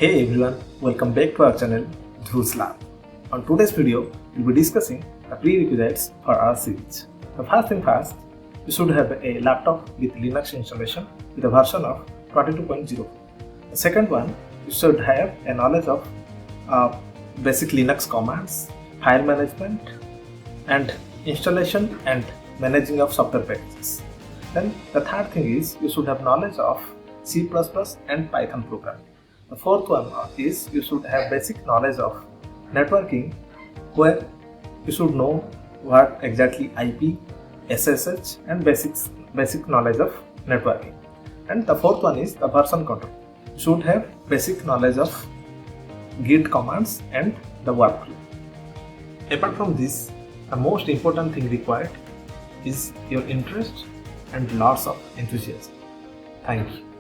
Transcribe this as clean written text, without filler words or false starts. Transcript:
Hey everyone, welcome back to our channel Dhru's Lab. On today's video, we'll be discussing the prerequisites for our series. The first thing first, you should have a laptop with Linux installation with a version of 22.04. The second one, you should have a knowledge of basic Linux commands, file management, and installation and managing of software packages. Then the third thing is you should have knowledge of C++ and Python programming. The fourth one is you should have basic knowledge of networking, where you should know what exactly IP, SSH and basic knowledge of networking. And the fourth one is the version control. You should have basic knowledge of Git commands and the workflow. Apart from this, the most important thing required is your interest and lots of enthusiasm. Thank you.